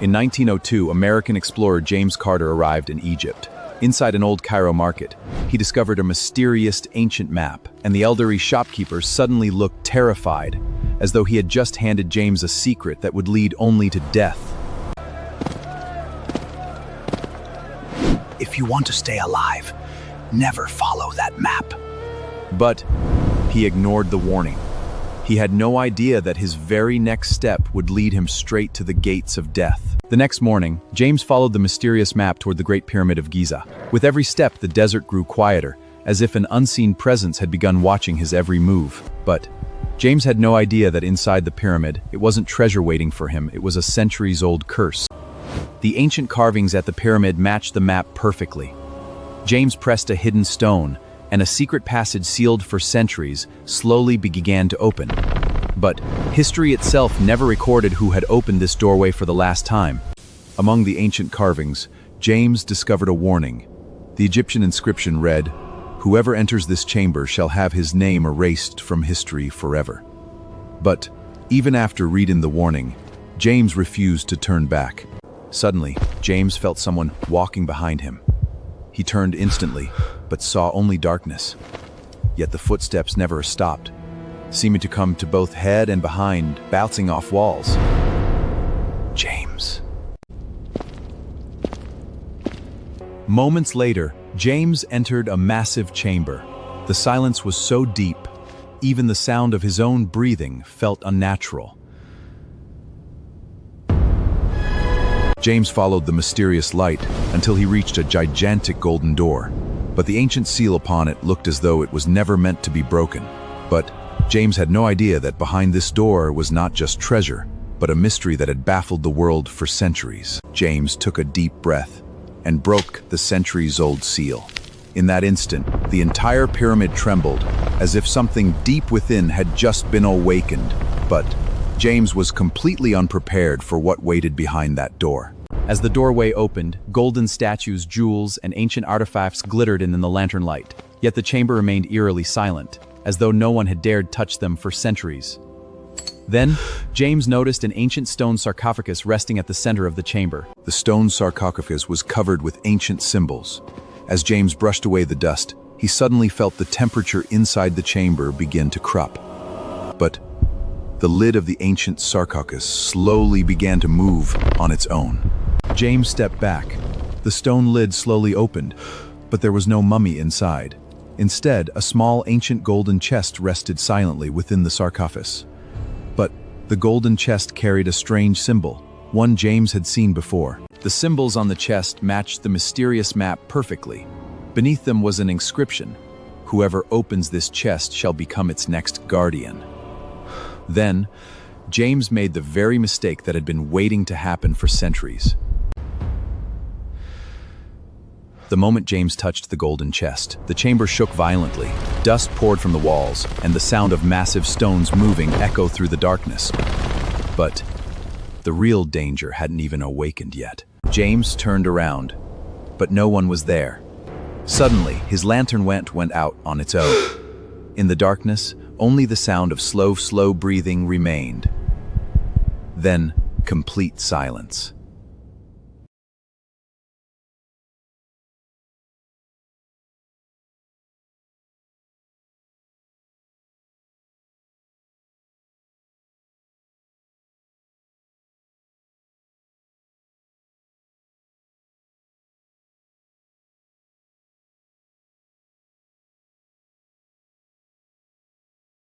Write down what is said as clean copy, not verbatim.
In 1902, American explorer James Carter arrived in Egypt. Inside an old Cairo market, he discovered a mysterious ancient map, and the elderly shopkeeper suddenly looked terrified, as though he had just handed James a secret that would lead only to death. If you want to stay alive, never follow that map. But he ignored the warning. He had no idea that his very next step would lead him straight to the gates of death. The next morning, James followed the mysterious map toward the Great Pyramid of Giza. With every step, the desert grew quieter, as if an unseen presence had begun watching his every move. But James had no idea that inside the pyramid, it wasn't treasure waiting for him, it was a centuries-old curse. The ancient carvings at the pyramid matched the map perfectly. James pressed a hidden stone, and a secret passage sealed for centuries slowly began to open. But history itself never recorded who had opened this doorway for the last time. Among the ancient carvings, James discovered a warning. The Egyptian inscription read, "Whoever enters this chamber shall have his name erased from history forever." But even after reading the warning, James refused to turn back. Suddenly, James felt someone walking behind him. He turned instantly, but saw only darkness. Yet the footsteps never stopped, seeming to come to both head and behind, bouncing off walls. James. Moments later, James entered a massive chamber. The silence was so deep, even the sound of his own breathing felt unnatural. James followed the mysterious light until he reached a gigantic golden door. But the ancient seal upon it looked as though it was never meant to be broken. But James had no idea that behind this door was not just treasure, but a mystery that had baffled the world for centuries. James took a deep breath and broke the centuries-old seal. In that instant, the entire pyramid trembled, as if something deep within had just been awakened. But James was completely unprepared for what waited behind that door. As the doorway opened, golden statues, jewels, and ancient artifacts glittered in the lantern light. Yet the chamber remained eerily silent, as though no one had dared touch them for centuries. Then, James noticed an ancient stone sarcophagus resting at the center of the chamber. The stone sarcophagus was covered with ancient symbols. As James brushed away the dust, he suddenly felt the temperature inside the chamber begin to crop. But the lid of the ancient sarcophagus slowly began to move on its own. James stepped back. The stone lid slowly opened, but there was no mummy inside. Instead, a small ancient golden chest rested silently within the sarcophagus. But the golden chest carried a strange symbol, one James had seen before. The symbols on the chest matched the mysterious map perfectly. Beneath them was an inscription: "Whoever opens this chest shall become its next guardian." Then, James made the very mistake that had been waiting to happen for centuries. The moment James touched the golden chest, the chamber shook violently. Dust poured from the walls, and the sound of massive stones moving echoed through the darkness. But the real danger hadn't even awakened yet. James turned around, but no one was there. Suddenly, his lantern went out on its own. In the darkness, only the sound of slow breathing remained. Then, complete silence.